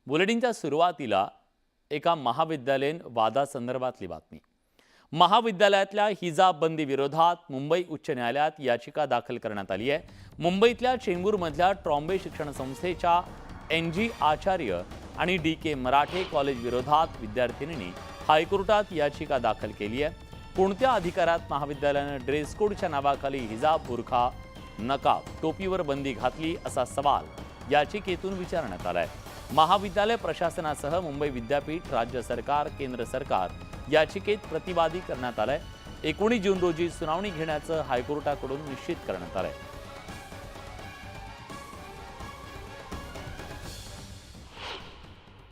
बुलेटिनच्या सुरुवातीला एका महाविद्यालयीन वादासंदर्भातली बातमी। महाविद्यालयातल्या हिजाब बंदी विरोधात मुंबई उच्च न्यायालयात याचिका दाखल करण्यात आली आहे। मुंबईतल्या चेंबूरमधल्या ट्रॉम्बे शिक्षण संस्थेच्या NG आचार्य आणि DK मराठे कॉलेज विरोधात विद्यार्थिनींनी हायकोर्टात याचिका दाखल केली आहे। कोणत्या अधिकारात महाविद्यालयाने ड्रेस कोडच्या नावाखाली हिजाब, बुरखा, नकाब, टोपीवर बंदी घातली असा सवाल याचिकेतून विचारण्यात आलाय। महाविद्यालय प्रशासनासह मुंबई विद्यापीठ, राज्य सरकार, केंद्र सरकार याचिकेत प्रतिवादी करण्यात आलाय। 19 जून रोजी सुनावणी घेण्याचं हायकोर्टाकडून निश्चित करण्यात आलंय।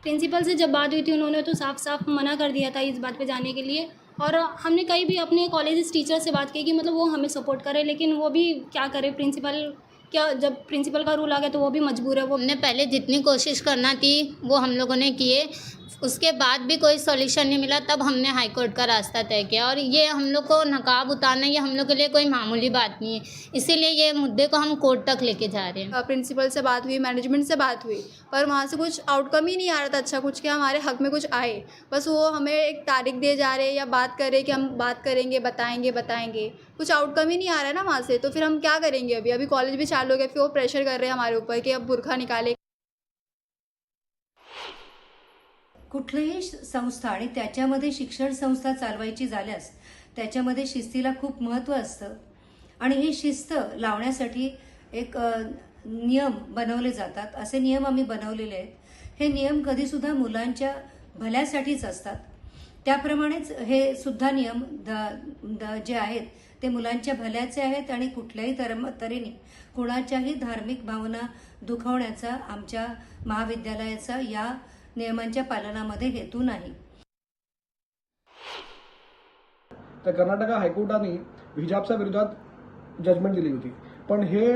प्रिंसिपल से जब बात हुई थी उन्होंने तो साफ साफ मना कर दिया था इस बात पे जाने के लिए, और हमने कहीं भी अपने कॉलेज टीचर से बात की कि मतलब वो हमें सपोर्ट करे, लेकिन वो भी क्या करे, प्रिंसिपल क्या, जब प्रिंसिपल का रूल आ गया तो वो भी मजबूर है। वो हमने पहले जितनी कोशिश करना थी वो हम लोगों ने किए, उसके बाद भी कोई सॉल्यूशन नहीं मिला, तब हमने हाई कोर्ट का रास्ता तय किया। और ये हम लोग को नकाब उतारना ये हम लोग के लिए कोई मामूली बात नहीं है, इसीलिए ये मुद्दे को हम कोर्ट तक लेके जा रहे हैं। प्रिंसिपल से बात हुई, मैनेजमेंट से बात हुई, पर वहाँ से कुछ आउटकम ही नहीं आ रहा था अच्छा कुछ, कि हमारे हक में कुछ आए। बस वो हमें एक तारीख दे जा रहे हैं या बात कर रहे हैं कि हम बात करेंगे, बताएंगे, कुछ आउटकम ही नहीं आ रहा है ना वहाँ से। तो फिर हम क्या करेंगे? अभी कॉलेज भी चालू हो गया, फिर वो प्रेशर कर रहे हैं हमारे ऊपर कि अब बुरखा निकाले। कुठलीही संस्था आणि त्याच्यामध्ये शिक्षण संस्था चालवायची झाल्यास त्याच्यामध्ये शिस्तीला खूप महत्त्व असतं आणि ही शिस्त लावण्यासाठी एक नियम बनवले जातात। असे नियम आम्ही बनवलेले आहेत। हे नियम कधीसुद्धा मुलांच्या भल्यासाठीच असतात। त्याप्रमाणेच हे सुद्धा नियम जे आहेत ते मुलांच्या भल्याचे आहेत आणि कुठल्याही तऱ्हेने कुणाच्याही धार्मिक भावना दुखावण्याचा आमच्या महाविद्यालयाचा या नियमांच्या पालनामध्ये हेतू नाही। तर कर्नाटक हायकोर्टाने हिजाबच्या विरोधात जजमेंट दिली होती, पण हे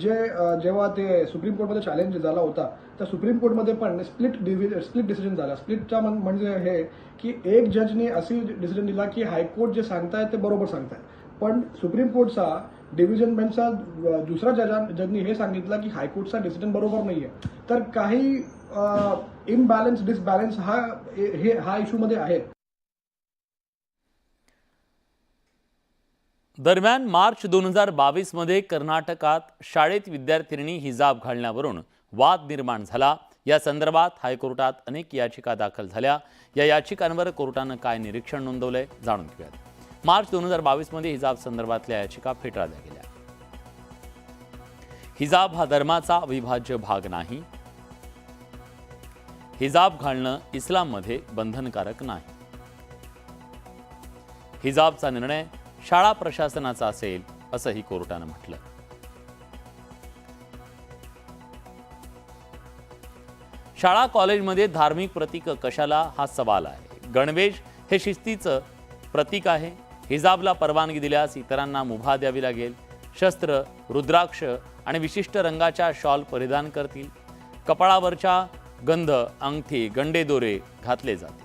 जेव्हा ते सुप्रीम कोर्टमध्ये चॅलेंज झाला होता तर सुप्रीम कोर्टमध्ये पण स्प्लिट डिसिजन झाला। स्प्लिटचा म्हणजे हे की एक जजने अशी डिसिजन दिला की हायकोर्ट जे सांगतायत ते बरोबर सांगतायत, पण सुप्रीम कोर्टचा डिव्हिजन बेंचचा दुसरा जजनी हे सांगितलं की हायकोर्टचा डिसिजन बरोबर नाहीये। तर काही इम्बॅलन्स, डिसबॅलन्स हा इश्यू मध्ये आहे। दरम्यान मार्च 2022 मध्ये कर्नाटकात शाळेत विद्यार्थिनींनी हिजाब घालण्यावरून वाद निर्माण झाला। या संदर्भात हायकोर्टात अनेक याचिका दाखल झाल्या। या याचिकांवर कोर्टानं काय निरीक्षण नोंदवलंय जाणून घेऊयात। मार्च 2022 मध्ये हिजाब संदर्भातल्या याचिका फेटाळल्या गेल्या। हिजाब हा धर्माचा अविभाज्य भाग नाही। हिजाब घालणं इस्लाममध्ये बंधनकारक नाही। हिजाबचा निर्णय शाळा प्रशासनाचा असेल असंही कोर्टानं म्हटलं। शाळा कॉलेजमध्ये धार्मिक प्रतीक कशाला हा सवाल आहे। गणवेश हे शिस्तीचं प्रतीक आहे। हिजाबला परवानगी दिल्यास इतरांना मुभा द्यावी लागेल। शस्त्र, रुद्राक्ष आणि विशिष्ट रंगाच्या शॉल परिधान करतील। कपाळावरच्या गंध, अंगठी, गंडेदोरे घातले जातील।